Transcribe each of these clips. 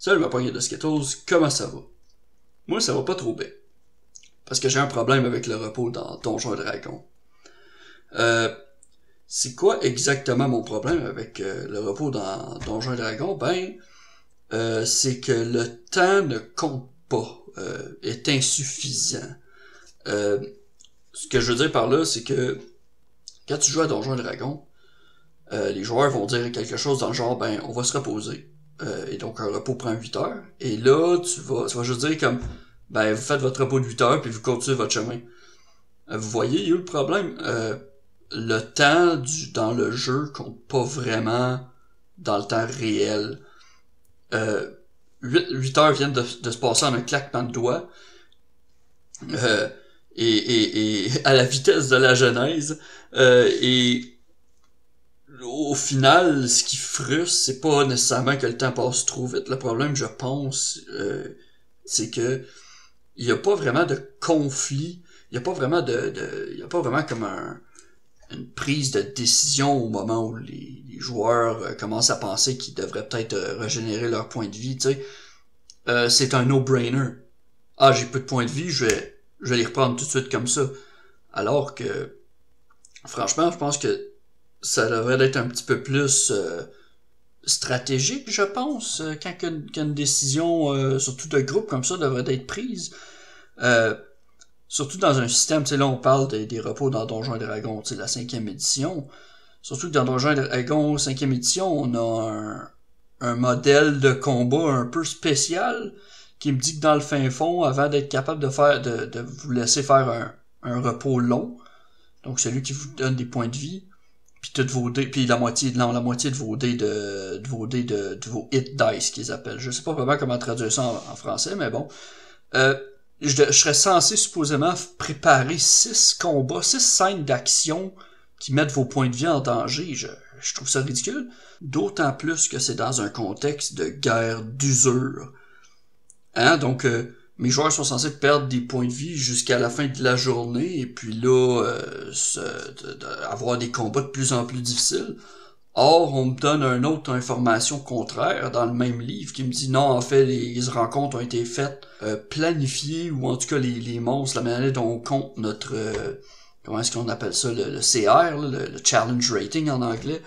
Salut ma poignée de Skittles, comment ça va? Moi ça va pas trop bien. Parce que j'ai un problème avec le repos dans Donjons et Dragons. C'est quoi exactement mon problème avec le repos dans Donjons et Dragons? C'est que le temps ne compte pas, est insuffisant. Ce que je veux dire par là, c'est que quand tu joues à Donjons et Dragons, les joueurs vont dire quelque chose dans le genre, on va se reposer. Et donc un repos prend 8 heures. Et là, tu vas juste dire comme, vous faites votre repos de 8 heures, puis vous continuez votre chemin. Vous voyez, il y a eu le problème. Le temps dans le jeu compte pas vraiment dans le temps réel. 8 heures viennent de se passer en un claquement de doigts. Et à la vitesse de la genèse. Et au final, ce qui frustre, c'est pas nécessairement que le temps passe trop vite. Le problème, je pense, c'est que il y a pas vraiment de conflit. Il y a pas vraiment il y a pas vraiment comme une prise de décision au moment où les joueurs commencent à penser qu'ils devraient peut-être régénérer leur point de vie, tu sais. C'est un no-brainer. Ah, j'ai peu de points de vie, je vais les reprendre tout de suite comme ça. Alors que, franchement, je pense que ça devrait être un petit peu plus stratégique, je pense, quand qu'une décision, surtout de groupe comme ça, devrait être prise. Surtout dans un système, tu sais, là on parle des repos dans Donjons et Dragons, tu sais, la 5e édition. Surtout que dans Donjons et Dragons 5e édition, on a un modèle de combat un peu spécial qui me dit que dans le fin fond, avant d'être capable de vous laisser faire un repos long, donc celui qui vous donne des points de vie, puis toutes vos dés, puis la moitié de vos dés de vos hit dice qu'ils appellent. Je sais pas vraiment comment traduire ça en français, mais bon. Je serais censé supposément préparer 6 combats, 6 scènes d'action qui mettent vos points de vie en danger. Je trouve ça ridicule. D'autant plus que c'est dans un contexte de guerre d'usure. Donc, mes joueurs sont censés perdre des points de vie jusqu'à la fin de la journée, et puis là, avoir des combats de plus en plus difficiles. Or, on me donne une autre information contraire dans le même livre qui me dit non, en fait, les rencontres ont été faites, planifiées, ou en tout cas les monstres, la manière dont on compte notre, comment est-ce qu'on appelle ça, le CR, le Challenge Rating en anglais,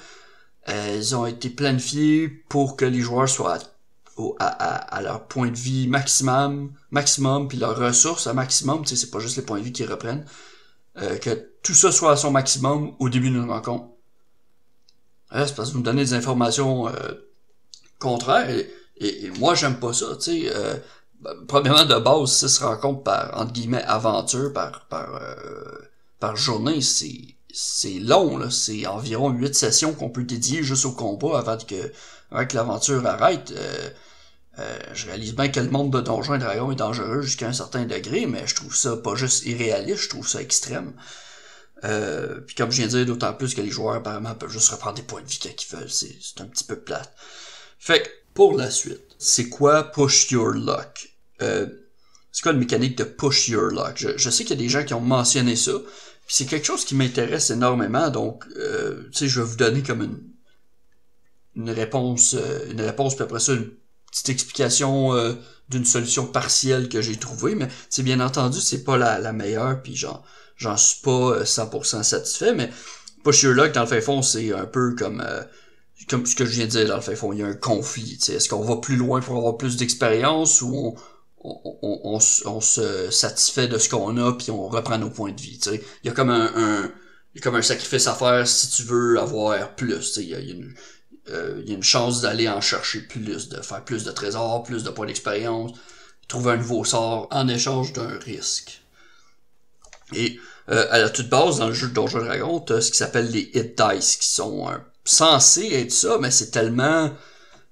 elles ont été planifiées pour que les joueurs soient à leur point de vie maximum, puis leurs ressources à maximum, tu sais, c'est pas juste les points de vie qui reprennent, que tout ça soit à son maximum au début d'une rencontre. C'est parce que vous me donnez des informations contraires, et moi j'aime pas ça, tu sais. Premièrement, de base, 6 rencontres par, entre guillemets, aventure par journée, c'est long, là. C'est environ 8 sessions qu'on peut dédier juste au combat avant que l'aventure arrête. Je réalise bien que le monde de Donjons et Dragons est dangereux jusqu'à un certain degré, mais je trouve ça pas juste irréaliste, je trouve ça extrême. Puis comme je viens de dire, d'autant plus que les joueurs apparemment peuvent juste reprendre des points de vie quand ils veulent, c'est un petit peu plate. Fait que, pour la suite, c'est quoi Push Your Luck? C'est quoi une mécanique de Push Your Luck? Je sais qu'il y a des gens qui ont mentionné ça, puis c'est quelque chose qui m'intéresse énormément, donc tu sais, je vais vous donner comme une réponse, puis après ça, une petite explication d'une solution partielle que j'ai trouvée, mais c'est bien entendu, c'est pas la meilleure, puis j'en suis pas 100% satisfait, mais Push Your Luck, dans le fin fond, c'est un peu comme ce que je viens de dire, dans le fin fond, il y a un conflit, tu sais, est-ce qu'on va plus loin pour avoir plus d'expérience, ou on se satisfait de ce qu'on a, puis on reprend nos points de vie, tu sais, il y a comme un sacrifice à faire si tu veux avoir plus, tu sais, il y a une chance d'aller en chercher plus, de faire plus de trésors, plus de points d'expérience, trouver un nouveau sort en échange d'un risque. Et à la toute base, dans le jeu de Donjons et Dragons, t'as ce qui s'appelle les hit dice, qui sont censés être ça, mais c'est tellement,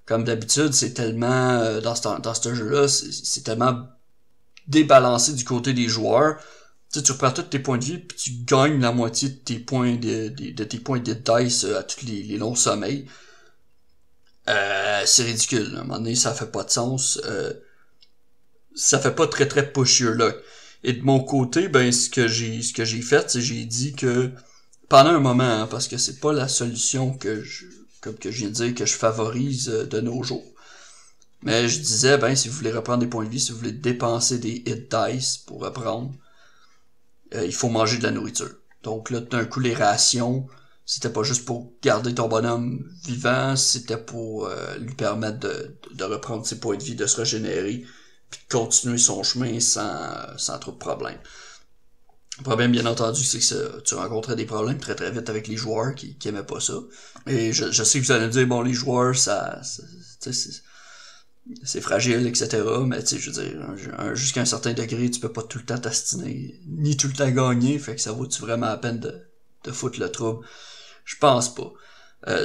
comme d'habitude, c'est tellement, dans ce jeu-là, c'est tellement débalancé du côté des joueurs. Tu sais, tu reprends tous tes points de vie, puis tu gagnes la moitié de tes points de tes points de dice à tous les longs sommeils. C'est ridicule. À un moment donné, ça fait pas de sens. Ça fait pas très très push your luck. Et de mon côté, ce que j'ai fait, c'est j'ai dit que pendant un moment, parce que c'est pas la solution que je viens de dire que je favorise de nos jours. Mais je disais, ben, si vous voulez reprendre des points de vie, si vous voulez dépenser des hit dice pour reprendre, il faut manger de la nourriture. Donc là, d'un coup, les rations, c'était pas juste pour garder ton bonhomme vivant, c'était pour lui permettre de reprendre ses points de vie, de se régénérer, puis de continuer son chemin sans trop de problèmes. Le problème, bien entendu, c'est que tu rencontrais des problèmes très très vite avec les joueurs qui aimaient pas ça. Et je sais que vous allez me dire, bon, les joueurs, c'est fragile, etc. Mais tu sais, je veux dire, jusqu'à un certain degré, tu peux pas tout le temps t'astiner, ni tout le temps gagner, fait que ça vaut-tu vraiment la peine de foutre le trouble? Je pense pas.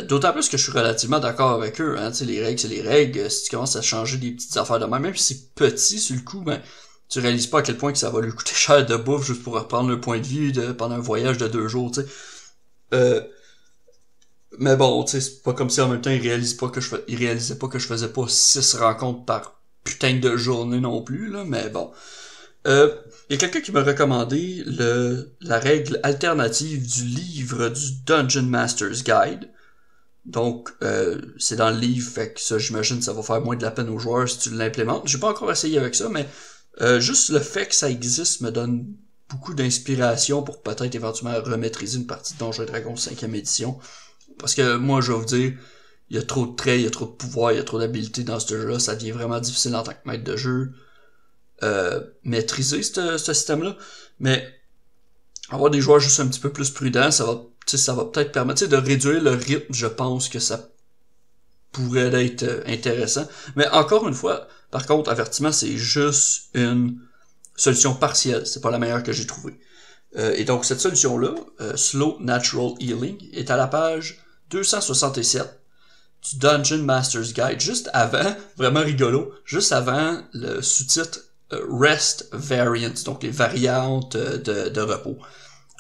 D'autant plus que je suis relativement d'accord avec eux, hein, tu sais, les règles, c'est les règles. Si tu commences à changer des petites affaires de même si c'est petit sur le coup, ben, tu réalises pas à quel point que ça va lui coûter cher de bouffe juste pour reprendre le point de vie pendant un voyage de 2 jours, tu sais. Mais bon, tu sais, c'est pas comme si en même temps il réalisait pas que je faisais pas 6 rencontres par putain de journée non plus, là, mais bon. Il y a quelqu'un qui m'a recommandé la règle alternative du livre du Dungeon Master's Guide. Donc, c'est dans le livre, fait que ça, j'imagine, ça va faire moins de la peine aux joueurs si tu l'implémentes. J'ai pas encore essayé avec ça, mais juste le fait que ça existe me donne beaucoup d'inspiration pour peut-être éventuellement remaîtriser une partie de Donjons et Dragons 5e édition. Parce que moi, je vais vous dire, il y a trop de traits, il y a trop de pouvoir, il y a trop d'habileté dans ce jeu-là, ça devient vraiment difficile en tant que maître de jeu maîtriser ce système-là. Mais avoir des joueurs juste un petit peu plus prudents, ça va peut-être permettre de réduire le rythme, je pense que ça pourrait être intéressant. Mais encore une fois, par contre, avertissement, c'est juste une solution partielle, c'est pas la meilleure que j'ai trouvée. Et donc cette solution-là, Slow Natural Healing, est à la page 267 du Dungeon Master's Guide, juste avant, vraiment rigolo, juste avant le sous-titre Rest Variants, donc les variantes de repos.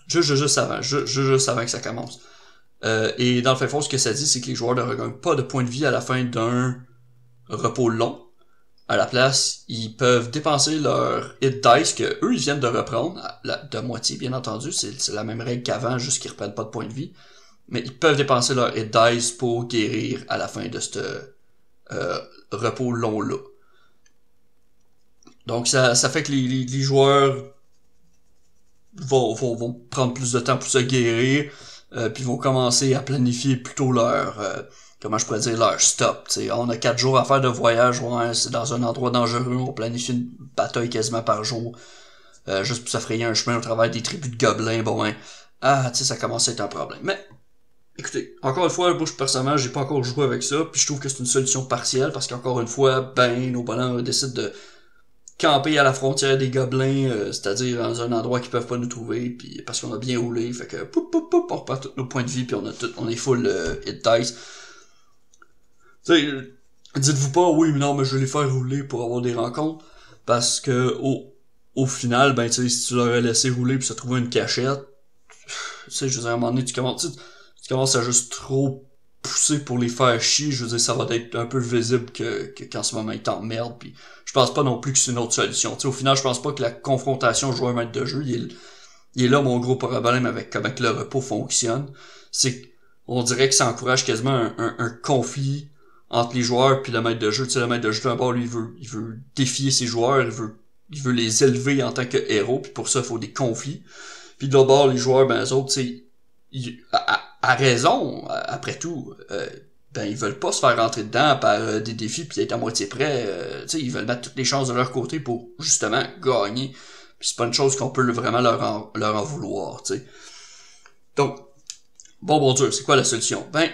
Juste avant que ça commence. Et dans le fait fond, ce que ça dit, c'est que les joueurs ne regagnent pas de points de vie à la fin d'un repos long. À la place, ils peuvent dépenser leur hit dice que eux ils viennent de reprendre, de moitié bien entendu, c'est la même règle qu'avant, juste qu'ils reprennent pas de points de vie. Mais ils peuvent dépenser leur hit dice pour guérir à la fin de ce repos long-là. Donc ça fait que les joueurs vont prendre plus de temps pour se guérir, puis vont commencer à planifier plutôt leur comment je pourrais dire, leur stop. T'sais. On a 4 jours à faire de voyage, ouais, c'est dans un endroit dangereux, on planifie une bataille quasiment par jour, juste pour s'affrayer un chemin au travers des tribus de gobelins, bon, hein. Ah, tu sais, ça commence à être un problème. Mais, écoutez, encore une fois, moi, personnellement, j'ai pas encore joué avec ça, puis je trouve que c'est une solution partielle, parce qu'encore une fois, ben, nos bonhommes décident de camper à la frontière des gobelins, c'est-à-dire dans un endroit qu'ils peuvent pas nous trouver, puis parce qu'on a bien roulé, fait que, on repart tous nos points de vie, puis on est full hit dice. T'sais, dites-vous pas, oui, mais non, mais je vais les faire rouler pour avoir des rencontres, parce que au final, ben, tu sais, si tu leur as laissé rouler puis ça trouvait une cachette, tu sais, je veux dire, à un moment donné, tu commences à juste trop pousser pour les faire chier, je veux dire, ça va être un peu visible qu'en ce moment, ils t'emmerdent, puis je pense pas non plus que c'est une autre solution. Tu sais, au final, je pense pas que la confrontation joueur-maître de jeu, il est là mon gros problème avec comment que le repos fonctionne, c'est qu'on dirait que ça encourage quasiment un conflit entre les joueurs puis le maître de jeu. Tu sais, le maître de jeu, d'abord, lui, il veut défier ses joueurs, il veut les élever en tant que héros, puis pour ça, il faut des conflits. Puis de l'autre bord, les joueurs, ben, eux autres, tu sais, à raison, après tout, ben, ils veulent pas se faire rentrer dedans par des défis puis être à moitié prêts. Tu sais, ils veulent mettre toutes les chances de leur côté pour, justement, gagner. Puis c'est pas une chose qu'on peut vraiment leur en vouloir, tu sais. Donc, bon Dieu, c'est quoi la solution? Ben,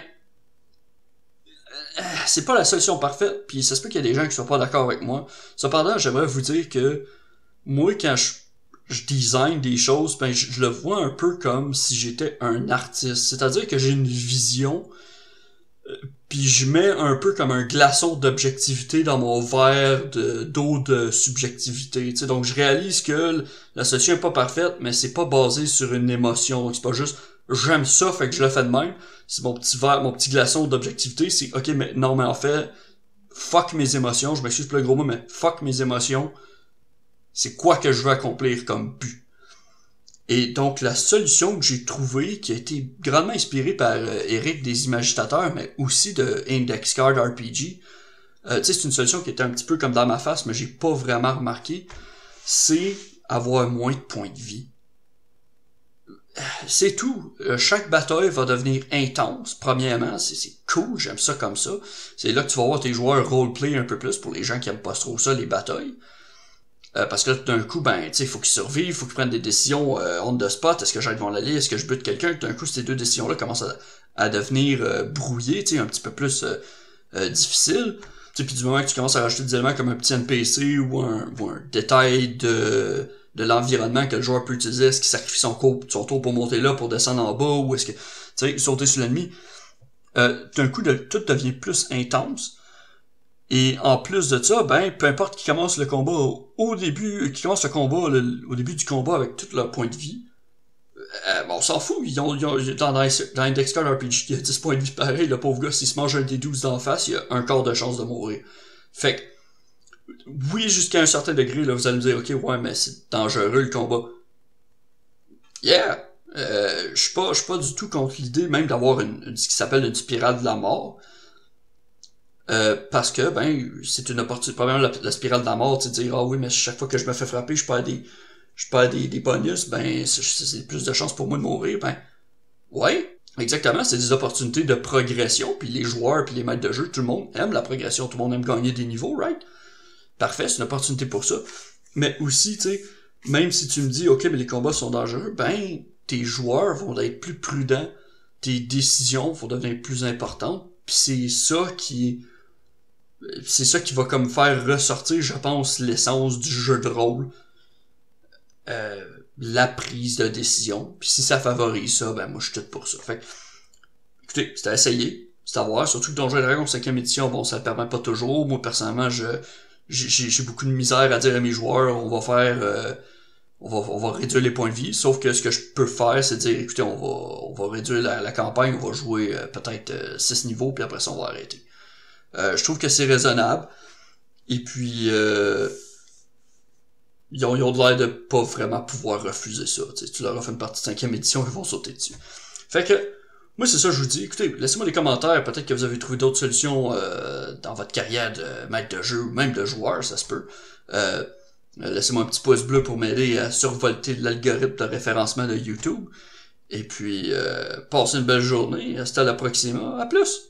c'est pas la solution parfaite, puis ça se peut qu'il y a des gens qui soient pas d'accord avec moi. Cependant, j'aimerais vous dire que moi, quand je design des choses, ben je le vois un peu comme si j'étais un artiste. C'est-à-dire que j'ai une vision, puis je mets un peu comme un glaçon d'objectivité dans mon verre d'eau de subjectivité. T'sais. Donc je réalise que la solution est pas parfaite, mais c'est pas basé sur une émotion. Donc c'est pas juste j'aime ça, fait que je le fais de même. C'est mon petit verre, mon petit glaçon d'objectivité, c'est ok, mais non, mais en fait, fuck mes émotions, je m'excuse pour le gros mot, mais fuck mes émotions, c'est quoi que je veux accomplir comme but. Et donc la solution que j'ai trouvée, qui a été grandement inspirée par Eric des Imagitateurs, mais aussi de Index Card RPG, tu sais, c'est une solution qui était un petit peu comme dans ma face, mais j'ai pas vraiment remarqué, c'est avoir moins de points de vie. C'est tout. Chaque bataille va devenir intense, premièrement, c'est cool, j'aime ça comme ça. C'est là que tu vas voir tes joueurs roleplay un peu plus pour les gens qui aiment pas trop ça, les batailles. Parce que là, d'un coup, ben, tu sais, il faut qu'ils survivent, il faut qu'ils prennent des décisions on the spot, est-ce que j'aide devant l'allée, est-ce que je bute quelqu'un, d'un coup, ces deux décisions-là commencent à devenir brouillées, tu sais, un petit peu plus difficiles. Tu sais, puis du moment que tu commences à rajouter des éléments comme un petit NPC ou un détail de l'environnement que le joueur peut utiliser, est-ce qu'il sacrifie son tour pour monter là, pour descendre en bas, ou est-ce que, tu sais, sauter sur l'ennemi, d'un coup, tout devient plus intense. Et en plus de ça, ben, peu importe qui commence le combat au début, qui commence le combat au début du combat avec tout leur point de vie, bon, on s'en fout. Dans Index Card RPG, il y a 10 points de vie pareil. Le pauvre gars, s'il se mange un D12 d'en face, il a un quart de chance de mourir. Fait que, oui, jusqu'à un certain degré, là, vous allez me dire, ok, ouais, mais c'est dangereux le combat. Yeah! Je suis pas du tout contre l'idée même d'avoir ce qui s'appelle une spirale de la mort. Parce que, ben, c'est une opportunité. Probablement, la spirale de la mort, tu sais, dire, ah oui, mais chaque fois que je me fais frapper, je perds des bonus, ben, c'est plus de chances pour moi de mourir, ben, ouais, exactement, c'est des opportunités de progression, puis les joueurs, puis les maîtres de jeu, tout le monde aime la progression, tout le monde aime gagner des niveaux, right? Parfait, c'est une opportunité pour ça. Mais aussi, tu sais, même si tu me dis, ok, mais les combats sont dangereux, ben, tes joueurs vont être plus prudents, tes décisions vont devenir plus importantes, puis c'est ça qui va comme faire ressortir, je pense, l'essence du jeu de rôle. La prise de décision. Puis si ça favorise ça, ben moi je suis tout pour ça. Fait que, écoutez, c'est à essayer, c'est à voir. Surtout que Donjons et Dragons 5e édition, bon, ça le permet pas toujours. Moi, personnellement, j'ai beaucoup de misère à dire à mes joueurs, on va faire... on va réduire les points de vie, sauf que ce que je peux faire, c'est dire, écoutez, on va réduire la campagne, on va jouer peut-être 6 niveaux, puis après ça, on va arrêter. Je trouve que c'est raisonnable. Et puis, ils ont de l'air de pas vraiment pouvoir refuser ça. T'sais, tu leur as fait une partie de 5e édition, ils vont sauter dessus. Fait que, moi c'est ça je vous dis. Écoutez, laissez-moi des commentaires, peut-être que vous avez trouvé d'autres solutions dans votre carrière de maître de jeu ou même de joueur, ça se peut. Laissez-moi un petit pouce bleu pour m'aider à survolter l'algorithme de référencement de YouTube. Et puis, passez une belle journée. Hasta la proxima. À plus!